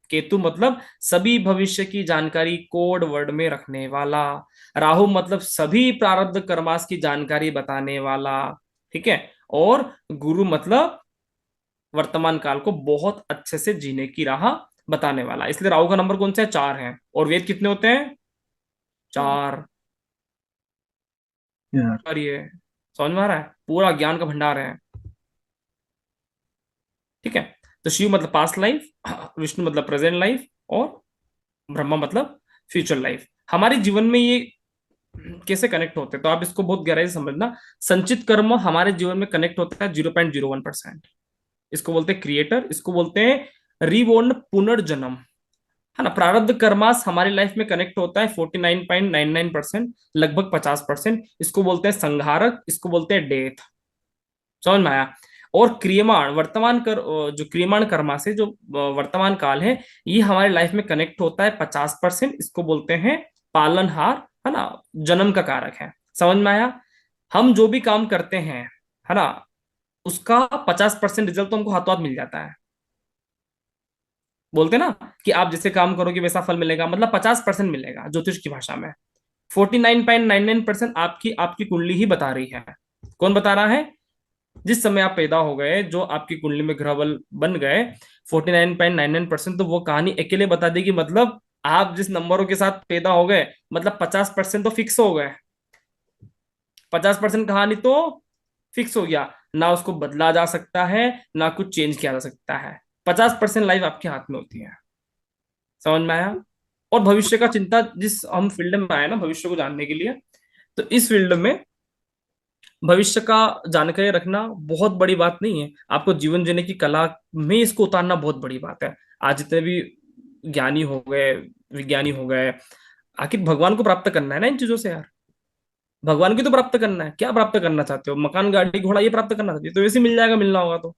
S2: केतु मतलब सभी भविष्य की जानकारी कोड वर्ड में रखने वाला। राहु मतलब सभी प्रारब्ध कर्मास की जानकारी बताने वाला। ठीक है। और गुरु मतलब वर्तमान काल को बहुत अच्छे से जीने की राह बताने वाला। इसलिए राहु का नंबर कौन सा है? 4 है। और वेद कितने होते हैं? 4।
S3: यार
S2: और ये समझ में आ रहा है? पूरा ज्ञान का भंडार है। ठीक है। तो शिव मतलब पास्ट लाइफ, विष्णु मतलब प्रेजेंट लाइफ, और ब्रह्मा मतलब फ्यूचर लाइफ। हमारे जीवन में ये कैसे कनेक्ट होते हैं, तो आप इसको बहुत गहराई से समझना। संचित कर्म हमारे जीवन में कनेक्ट होता है 0.01%। इसको बोलते हैं क्रिएटर, इसको बोलते हैं रिबोर्न, पुनर्जन्म, है ना। प्रारब्ध कर्मास हमारी लाइफ में कनेक्ट होता है 49.99%, लगभग 50%। इसको बोलते हैं संहारक, इसको बोलते हैं डेथ। समझ में आया? और क्रियमाण वर्तमान कर जो क्रियमाण कर्मा से जो वर्तमान काल है, ये हमारे लाइफ में कनेक्ट होता है 50%। इसको बोलते हैं पालनहार, है ना, जन्म का कारक है। समझ में आया? हम जो भी काम करते हैं, है ना, उसका 50% रिजल्ट तो हमको हाथों हाथ मिल जाता है। बोलते ना कि आप जैसे काम करोगे वैसा फल मिलेगा, मतलब 50% मिलेगा ज्योतिष की भाषा में। 49.99% आपकी आपकी कुंडली ही बता रही है। कौन बता रहा है? जिस समय आप पैदा हो गए, जो आपकी कुंडली में ग्रह बल बन गए, 49.99%, तो वो कहानी अकेले बता देगी। मतलब आप जिस नंबरों के साथ पैदा हो गए, मतलब 50% तो फिक्स हो गए। 50% कहानी तो फिक्स हो गया, ना उसको बदला जा सकता है, ना कुछ चेंज किया जा सकता है। 50% लाइफ आपके हाथ में होती है। समझ में आया? और भविष्य का चिंता, जिस हम फील्ड में आए ना भविष्य को जानने के लिए, तो इस फील्ड में भविष्य का जानकारी रखना बहुत बड़ी बात नहीं है। आपको जीवन जीने की कला में इसको उतारना बहुत बड़ी बात है। आज जितने भी ज्ञानी हो गए, विज्ञानी हो गए, आखिर भगवान को प्राप्त करना है ना इन चीजों से यार। भगवान की तो प्राप्त करना है। क्या प्राप्त करना चाहते हो? मकान गाड़ी घोड़ा ये प्राप्त करना चाहते हो तो वैसे मिल जाएगा, मिलना होगा तो।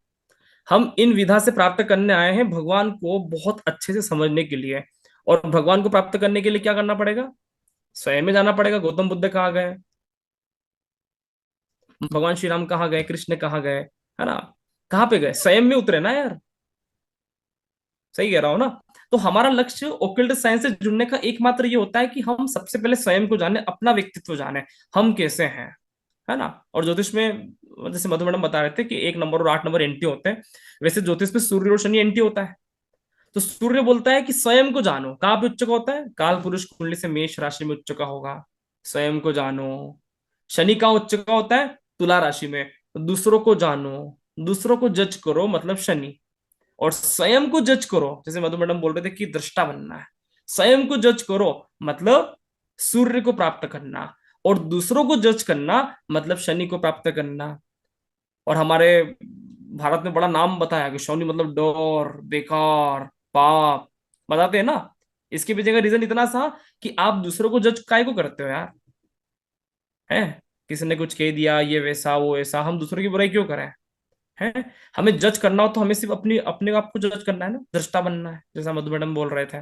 S2: हम इन विधा से प्राप्त करने आए हैं भगवान को बहुत अच्छे से समझने के लिए। और भगवान को प्राप्त करने के लिए क्या करना पड़ेगा? स्वयं में जाना पड़ेगा। गौतम बुद्ध कहाँ गए, भगवान श्री राम कहाँ गए, कृष्ण कहाँ गए, है ना? कहाँ पे गए? स्वयं में उतरे ना यार। सही कह रहा हूं ना? तो हमारा लक्ष्य ओकल्ट साइंस से जुड़ने का एकमात्र ये होता है कि हम सबसे पहले स्वयं को जाने, अपना व्यक्तित्व जाने, हम कैसे हैं, है ना? और ज्योतिष में जैसे मधु मैडम बता रहे थे कि 1 नंबर और 8 नंबर एंटी होते हैं, वैसे ज्योतिष में सूर्य और शनि एंटी होता है। तो सूर्य बोलता है कि स्वयं को जानो, कहाँ पे उच्च का होता है? काल पुरुष कुंडली से मेष राशि में उच्च का होगा, स्वयं को जानो। शनि का उच्च का होता है? तुला राशि में। दूसरों को जानो, दूसरों को जज करो, मतलब शनि। और स्वयं को जज करो, जैसे मधु मैडम बोल रहे थे कि दृष्टा बनना है, स्वयं को जज करो मतलब सूर्य को प्राप्त करना। और दूसरों को जज करना मतलब शनि को प्राप्त करना। और हमारे भारत में बड़ा नाम बताया कि शनि मतलब डर, बेकार, पाप, बताते हैं ना? इसके पीछे का रीजन इतना सा कि आप दूसरों को जज काय को करते हो यार? हैं? किसी ने कुछ कह दिया, ये वैसा वो ऐसा, हम दूसरों की बुराई क्यों करें? हैं? हमें जज करना हो तो हमें सिर्फ अपनी अपने आप को जज करना है ना, दृष्टा बनना है, जैसा मधु मैडम बोल रहे थे।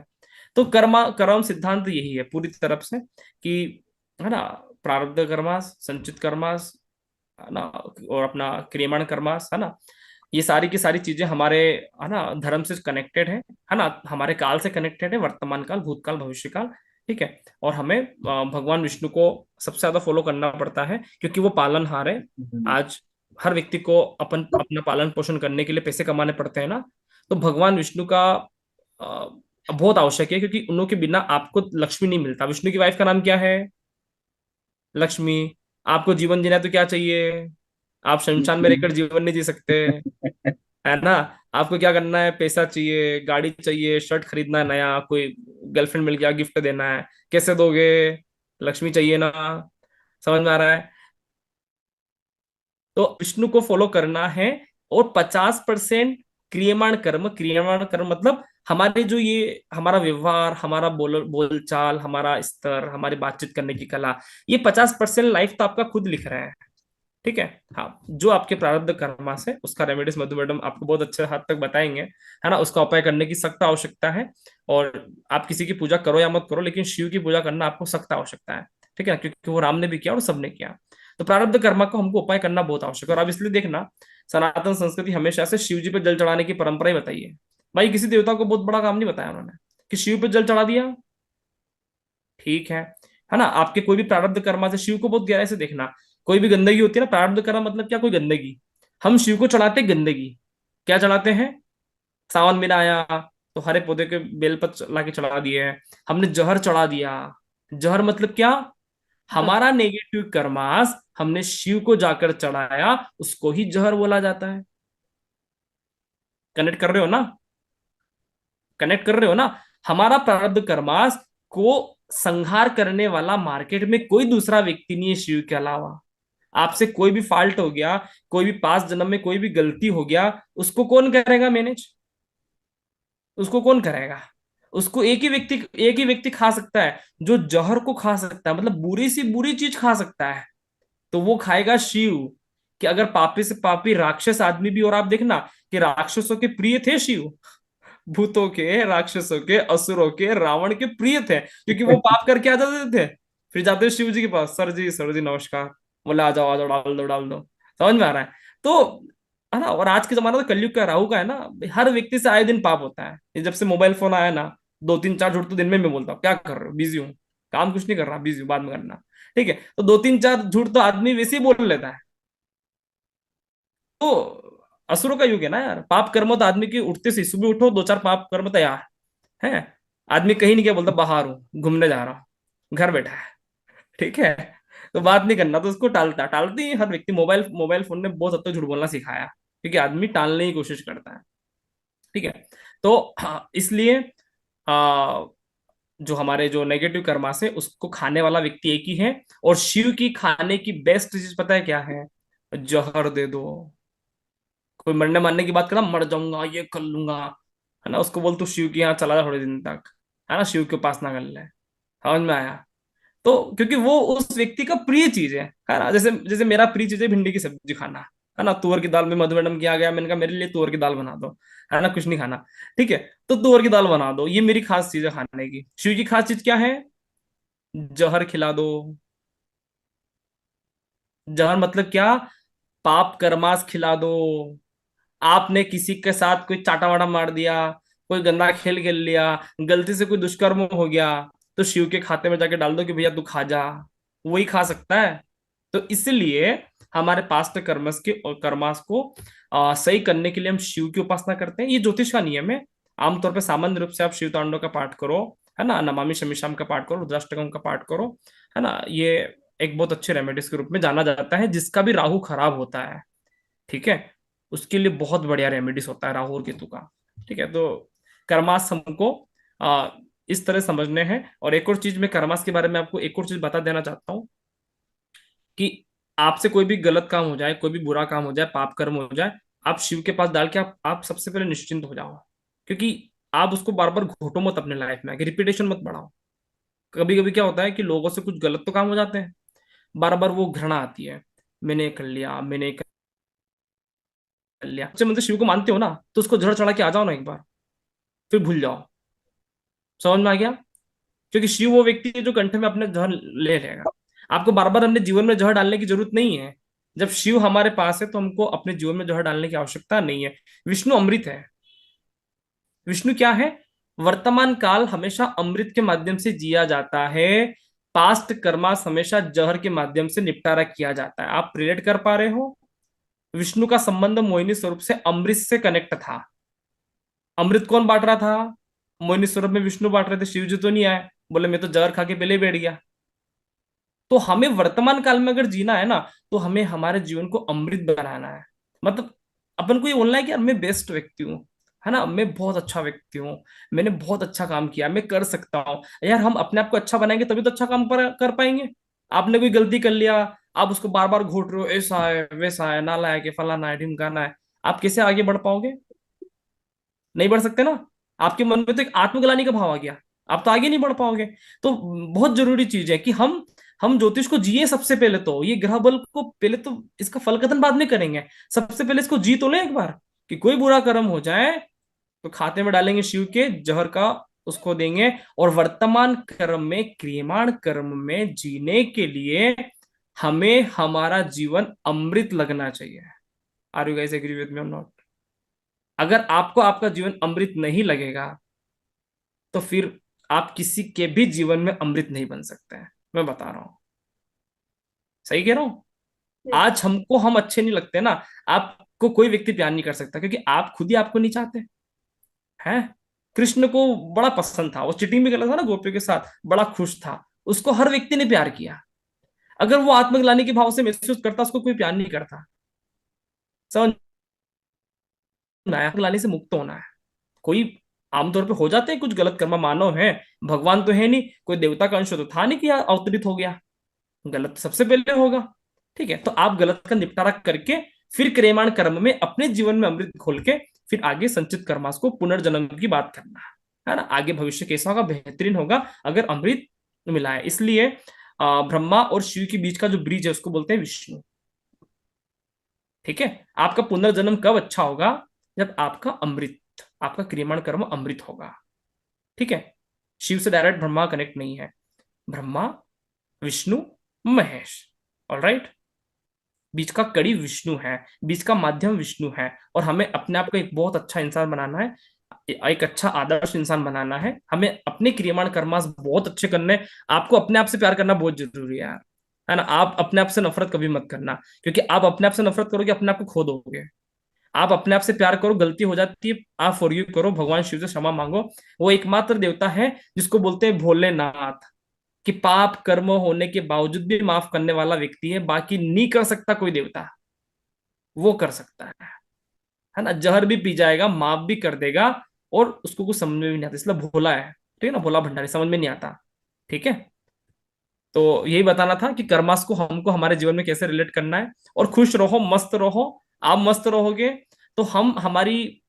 S2: तो कर्म सिद्धांत यही है पूरी तरफ से कि, है ना, प्रारब्ध कर्मास, संचित कर्मास, है ना, और अपना क्रियमाण कर्मास, है ना, ये सारी की सारी चीजें हमारे, है ना, धर्म से कनेक्टेड है ना, हमारे काल से कनेक्टेड है, वर्तमान काल, भूतकाल, भविष्य काल। ठीक है। और हमें भगवान विष्णु को सबसे ज्यादा फॉलो करना पड़ता है क्योंकि वो पालनहार है। आज हर व्यक्ति को अपना पालन पोषण करने के लिए पैसे कमाने पड़ते हैं ना। तो भगवान विष्णु का अ, बहुत आवश्यक है क्योंकि उन्हों के बिना आपको लक्ष्मी नहीं मिलता। विष्णु की वाइफ का नाम क्या है? लक्ष्मी। आपको जीवन जीना है तो क्या चाहिए? आप शमशान में रहकर जीवन नहीं जी सकते, है ना? आपको क्या करना है? पैसा चाहिए, गाड़ी चाहिए, शर्ट खरीदना है नया, कोई गर्लफ्रेंड मिल गया, गिफ्ट देना है, कैसे दोगे? लक्ष्मी चाहिए ना। समझ में आ रहा है? तो विष्णु को फॉलो करना है। और 50% क्रियमाण कर्म मतलब हमारे जो ये हमारा व्यवहार, हमारा बोलचाल, हमारा स्तर, हमारी बातचीत करने की कला, ये 50% लाइफ तो आपका खुद लिख रहा है। ठीक है। हाँ, जो आपके प्रारब्ध कर्मा से, उसका रेमेडीज मधु मैडम आपको बहुत अच्छे हद तक बताएंगे, है ना? उसका उपाय करने की सख्त आवश्यकता है। और आप किसी की पूजा करो या मत करो, लेकिन शिव की पूजा करना आपको सख्त आवश्यकता है। ठीक है ना? क्योंकि वो राम ने भी किया और सबने किया। तो प्रारब्ध कर्मा को हमको उपाय करना बहुत आवश्यक है। और अब इसलिए देखना, सनातन संस्कृति हमेशा से शिव जी पे जल चढ़ाने की परंपरा ही बताई है। भाई किसी देवता को बहुत बड़ा काम नहीं बताया उन्होंने कि शिव पे जल चढ़ा दिया, ठीक है ना? आपके कोई भी प्रारब्ध कर्मा से शिव को बहुत गहराई से देखना। कोई भी गंदगी होती है ना, प्रारब्ध कर्म मतलब क्या? कोई गंदगी। हम शिव को चढ़ाते हैं गंदगी। क्या चढ़ाते हैं? सावन महीना आया तो हरे पौधे के बेलपत्र ला के चढ़ा दिए हैं। हमने जहर चढ़ा दिया। जहर मतलब क्या? हमारा नेगेटिव कर्मास हमने शिव को जाकर चढ़ाया, उसको ही जहर बोला जाता है। कनेक्ट कर रहे हो ना? कनेक्ट कर रहे हो ना? हमारा प्रारब्ध कर्मास को संहार करने वाला मार्केट में कोई दूसरा व्यक्ति नहीं है शिव के अलावा। आपसे कोई भी फॉल्ट हो गया, कोई भी पास जन्म में कोई भी गलती हो गया, उसको कौन करेगा मैनेज? उसको कौन करेगा? उसको एक ही व्यक्ति खा सकता है, जो जहर को खा सकता है, मतलब बुरी सी बुरी चीज खा सकता है। तो वो खाएगा शिव। कि अगर पापी से पापी राक्षस आदमी भी, और आप देखना कि राक्षसों के प्रिय थे शिव, भूतों के, राक्षसों के, असुरों के, रावण के प्रिय थे, क्योंकि वो पाप करके आ जाते थे। फिर जाते थे शिव जी के पास, सर जी नमस्कार। बोले आ जाओ डाल दो डाल दो। समझ में आ रहा है? तो, है ना? और आज के जमाना तो कलयुग का राहु का है ना। हर व्यक्ति से आए दिन पाप होता है। ये जब से मोबाइल फोन आया ना, 2 3 4 झूठ तो दिन में मैं बोलता हूँ। क्या कर रहे हो? बिजी हूँ, काम कुछ नहीं कर रहा, बिजी हूँ, बाद में करना। ठीक है। तो 2 3 4 झूठ तो आदमी वैसे ही बोल लेता है। तो असुरों का युग है ना यार। पाप कर्म तो आदमी की उठते से, सुबह उठो 2 4 पाप कर्म तैयार है। आदमी कहीं नहीं, क्या बोलता, बाहर हूँ, घूमने जा रहा हूँ, घर बैठा है। ठीक है। तो बात नहीं करना तो उसको टालते ही हर व्यक्ति। मोबाइल मोबाइल फोन ने बहुत हद तक झूठ बोलना सिखाया, क्योंकि आदमी टालने की कोशिश करता है। ठीक है। तो हाँ, इसलिए आ, जो हमारे जो नेगेटिव कर्मा है उसको खाने वाला व्यक्ति एक ही है। और शिव की खाने की बेस्ट चीज पता है क्या है? जहर दे दो। कोई मरने मारने की बात करा, मर जाऊंगा, ये कर लूंगा, है ना, उसको बोल तू शिव के यहाँ चला जा थोड़े दिन तक, है ना, शिव के उपासना कर ले। समझ में आया? तो क्योंकि वो उस व्यक्ति का प्रिय चीज है ना? जैसे जैसे मेरा प्रिय चीज है भिंडी की सब्जी खाना, है ना। तुअर की दाल में मधु मैडम किया गया, मैंने कहा मेरे लिए तुअर की दाल बना दो, है ना, कुछ नहीं खाना। ठीक है, तो तुअर की दाल बना दो, ये मेरी खास चीज है खाने की। शिव की खास चीज क्या है? जहर खिला दो। जहर मतलब क्या? पाप कर्मास खिला दो। आपने किसी के साथ कोई चाटा वाटा मार दिया, कोई गंदा खेल खेल लिया, गलती से कोई दुष्कर्म हो गया, तो शिव के खाते में जाके डाल दो कि भैया तू खा जा, वही खा सकता है। तो इसलिए हमारे पास्ट कर्मस के और कर्मास को सही करने के लिए हम शिव की उपासना करते हैं। ये ज्योतिष का नियम है। आमतौर पर सामान्य रूप से आप शिव तांडव का पाठ करो, है ना, नमामि शमीशाम का पाठ करो, रुद्राष्टकम का पाठ करो, है ना। ये एक बहुत अच्छे रेमेडीज के रूप में जाना जाता है, जिसका भी राहु खराब होता है, ठीक है, उसके लिए बहुत बढ़िया रेमेडीज होता है राहु और केतु का। ठीक है, तो कर्मास हमको आ, इस तरह समझने हैं। और एक और चीज मैं कर्मास के बारे में आपको एक और चीज बता देना चाहता हूँ कि आपसे कोई भी गलत काम हो जाए, कोई भी बुरा काम हो जाए, पाप कर्म हो जाए, आप शिव के पास डाल के आप सबसे पहले निश्चिंत हो जाओ। क्योंकि आप उसको बार बार घोटो मत अपने लाइफ में, आगे रिपीटेशन मत बढ़ाओ। कभी कभी क्या होता है कि लोगों से कुछ गलत तो काम हो जाते हैं, बार बार वो घृणा आती है, मैंने ये कर लिया, मैंने ये कर लिया। जब मतलब शिव को मानते हो ना, तो उसको झड़ चढ़ा के आ जाओ ना एक बार, फिर भूल जाओ। समझ में आ गया? क्योंकि शिव वो व्यक्ति है जो कंठ में अपने जहर ले लेगा। आपको बार बार अपने जीवन में जहर डालने की जरूरत नहीं है। जब शिव हमारे पास है तो हमको अपने जीवन में जहर डालने की आवश्यकता नहीं है। विष्णु अमृत है। विष्णु क्या है? वर्तमान काल हमेशा अमृत के माध्यम से जिया जाता है। पास्ट कर्मा हमेशा जहर के माध्यम से निपटारा किया जाता है। आप रिलेट कर पा रहे हो? विष्णु का संबंध मोहिनी स्वरूप से अमृत से कनेक्ट था। अमृत कौन बांट रहा था? मोहिनी स्वरूप में विष्णु बांट रहे थे, शिव जी तो नहीं आए, बोले मैं तो जहर खा के पहले ही बैठ गया। तो हमें वर्तमान काल में अगर जीना है ना, तो हमें हमारे जीवन को अमृत बनाना है। मतलब अपन को ये बोलना है कि यार मैं बेस्ट व्यक्ति हूँ, है ना, मैं बहुत अच्छा व्यक्ति हूँ, मैंने बहुत अच्छा काम किया, मैं कर सकता हूँ। यार हम अपने आप को अच्छा बनाएंगे तभी तो अच्छा काम कर पाएंगे। आपने कोई गलती कर लिया, आप उसको बार बार घोट रहे हो, ऐसा है वैसा है, नालायक है, फलाना है, ढिमकाना है, आप कैसे आगे बढ़ पाओगे? नहीं बढ़ सकते ना। आपके मन में तो एक आत्मग्लानि का भाव आ गया, आप तो आगे नहीं बढ़ पाओगे। तो बहुत जरूरी चीज है कि हम ज्योतिष को जिए। सबसे पहले तो ये ग्रह बल को पहले तो इसका फल कथन बाद में करेंगे, सबसे पहले इसको जी तो ले एक बार। कि कोई बुरा कर्म हो जाए तो खाते में डालेंगे शिव के जहर का, उसको देंगे। और वर्तमान कर्म में, क्रियमाण कर्म में जीने के लिए हमें हमारा जीवन अमृत लगना चाहिए। Are you guys agree with me और नॉट? अगर आपको आपका जीवन अमृत नहीं लगेगा, तो फिर आप किसी के भी जीवन में अमृत नहीं बन सकते हैं। मैं बता रहा हूं, सही कह रहा हूं।
S1: जी।
S2: आज हमको हम अच्छे नहीं लगते ना, आपको कोई व्यक्ति प्यार नहीं कर सकता, क्योंकि आप खुद ही आपको नहीं चाहते हैं। कृष्ण को बड़ा पसंद था, वो चिटिंग भी कर रहा था ना गोपियों के साथ, बड़ा खुश था, उसको हर व्यक्ति ने प्यार किया। अगर वो आत्मग्लानि के भाव से महसूस करता, उसको कोई प्यार नहीं करता। समझ में आया? आत्मग्लानि से मुक्त होना है। कोई आमतौर पे हो जाते हैं कुछ गलत कर्म, मानव है, भगवान तो है नहीं, कोई देवता का अंश तो था नहीं कि अवतरित हो गया। गलत तो सबसे पहले होगा। ठीक है, तो आप गलत का निपटारा करके फिर क्रियमाण कर्म में अपने जीवन में अमृत घोल के फिर आगे संचित कर्मास को पुनर्जन्म की बात करना है ना। आगे भविष्य कैसा होगा? बेहतरीन होगा अगर अमृत मिला है। इसलिए ब्रह्मा और शिव के बीच का जो ब्रिज है उसको बोलते हैं विष्णु। ठीक है, आपका पुनर्जन्म कब अच्छा होगा? जब आपका अमृत, आपका क्रियमाण कर्म अमृत होगा। ठीक है, शिव से डायरेक्ट ब्रह्मा कनेक्ट नहीं है। ब्रह्मा, विष्णु, महेश, ऑलराइट। बीच का कड़ी विष्णु है, बीच का माध्यम विष्णु है। और हमें अपने आप को एक बहुत अच्छा इंसान बनाना है, एक अच्छा आदर्श इंसान बनाना है। हमें अपने क्रियमाण कर्मास बहुत अच्छे करने हैं। आपको अपने आप से प्यार करना बहुत जरूरी है यार, है ना। आप अपने आप से नफरत कभी मत करना, क्योंकि आप अपने आप से नफरत करोगे अपने आप को खो दोगे। आप अपने आप से प्यार करो, गलती हो जाती है आप फॉरगिव करो, भगवान शिव से क्षमा मांगो। वो एकमात्र देवता है जिसको बोलते हैं भोलेनाथ, कि पाप कर्म होने के बावजूद भी माफ करने वाला व्यक्ति है, बाकी नहीं कर सकता कोई देवता, वो कर सकता है ना। जहर भी पी जाएगा, माफ भी कर देगा, और उसको कुछ समझ में भी नहीं आता, इसलिए भोला है। ठीक है ना, भोला भंडारी, समझ में नहीं आता। ठीक है, तो यही बताना था कि कर्मास को हमको हमारे जीवन में कैसे रिलेट करना है। और खुश रहो, मस्त रहो। आप मस्त रहोगे तो हम हमारी,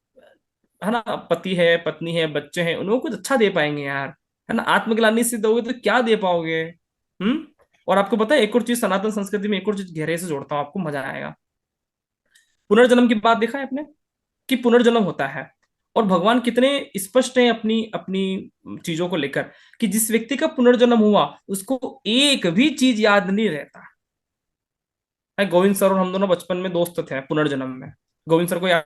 S2: है ना, पति है, पत्नी है, बच्चे हैं, उनको कुछ अच्छा दे पाएंगे यार, है ना। आत्मग्लानि से दोगे तो क्या दे पाओगे? हम्म। और आपको पता है एक और चीज, सनातन संस्कृति में एक और चीज गहरे से जोड़ता हूँ, आपको मजा आएगा। पुनर्जन्म की बात देखा है आपने कि पुनर्जन्म होता है, और भगवान कितने स्पष्ट हैं अपनी अपनी चीजों को लेकर, कि जिस व्यक्ति का पुनर्जन्म हुआ उसको एक भी चीज याद नहीं रहता है। गोविंद सर और हम दोनों बचपन में दोस्त थे पुनर्जन्म में, गोविंद सर को याद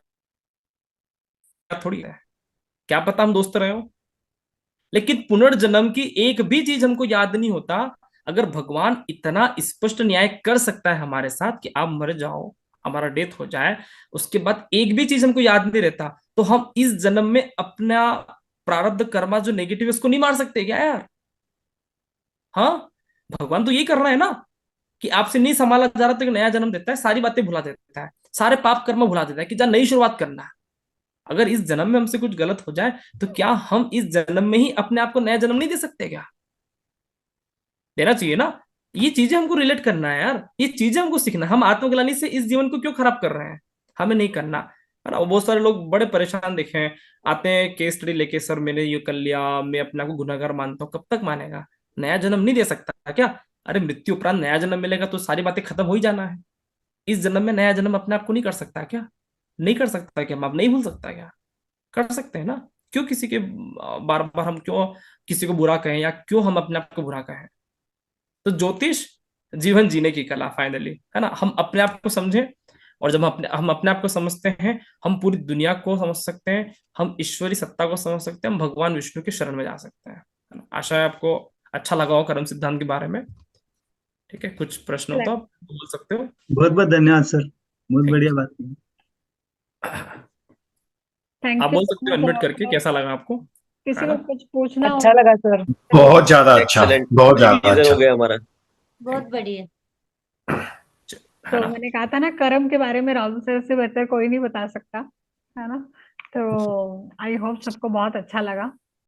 S2: थोड़ी है, क्या पता हम दोस्त रहे हो। लेकिन पुनर्जन्म की एक भी चीज हमको याद नहीं होता। अगर भगवान इतना स्पष्ट न्याय कर सकता है हमारे साथ कि आप मर जाओ, हमारा डेथ हो जाए, उसके बाद एक भी चीज हमको याद नहीं रहता, तो हम इस जन्म में अपना प्रारब्ध कर्मा जो नेगेटिव है उसको नहीं मार सकते क्या यार? हाँ, भगवान तो यही कर रहा है ना, कि आपसे नहीं संभाला जा रहा तो एक नया जन्म देता है, सारी बातें भुला देता है, सारे पाप कर्म भुला देता है कि जा नई शुरुआत करना है। अगर इस जन्म में हमसे कुछ गलत हो जाए तो क्या हम इस जन्म में ही अपने आप को नया जन्म नहीं दे सकते क्या? देना चाहिए ना। ये चीजें हमको रिलेट करना है यार, ये चीजें हमको सीखना है। हम आत्मग्लानि से इस जीवन को क्यों खराब कर रहे हैं? हमें नहीं करना है ना। बहुत सारे लोग बड़े परेशान देखे हैं, आते हैं केस स्टडी लेके, सर मैंने ये कर लिया, मैं अपने आप को गुनहगार मानता हूँ। कब तक मानेगा? नया जन्म नहीं दे सकता क्या? अरे मृत्यु उपरांत नया जन्म मिलेगा तो सारी बातें खत्म हो ही जाना है। इस जन्म में नया जन्म अपने आप को नहीं कर सकता क्या? नहीं कर सकता क्या? माप नहीं भूल सकता क्या? कर सकते हैं ना। क्यों किसी के बार बार हम क्यों किसी को बुरा कहें, या क्यों हम अपने आप को बुरा कहें? तो ज्योतिष जीवन जीने की कला फाइनली, है ना। हम अपने आप को समझें, और जब हम अपने आप को समझते हैं, हम पूरी दुनिया को समझ सकते हैं, हम ईश्वरी सत्ता को समझ सकते हैं, हम भगवान विष्णु के शरण में जा सकते हैं, है ना। आशा है आपको अच्छा लगा हो कर्म सिद्धांत के बारे में। ठीक है, कुछ प्रश्न हो तो आप बोल सकते हो।
S3: बहुत बहुत धन्यवाद सर, बहुत
S2: थैंक
S3: बढ़िया
S2: यू।
S3: बात की।
S2: आप
S1: थैंक यू
S2: बोल
S1: सो
S2: सकते हो
S1: मच।
S2: अनम्यूट करके, कैसा लगा आपको?
S1: किसी
S2: है
S1: को
S2: ना।
S1: कुछ पूछना हो
S4: अच्छा लगा सर।
S5: बहुत ज्यादा अच्छा,
S6: एक्सेलेंट
S5: बहुत ज्यादा
S6: रिवीजन हो
S5: अच्छा।
S6: गया हमारा।
S4: बहुत बढ़िया।
S2: है
S1: तो
S2: ना।
S1: मैंने कहा था ना, कर्म के बारे में राहुल सर से बेहतर कोई नहीं बता सकता, है ना। तो आई होप सबको बहुत अच्छा लगा।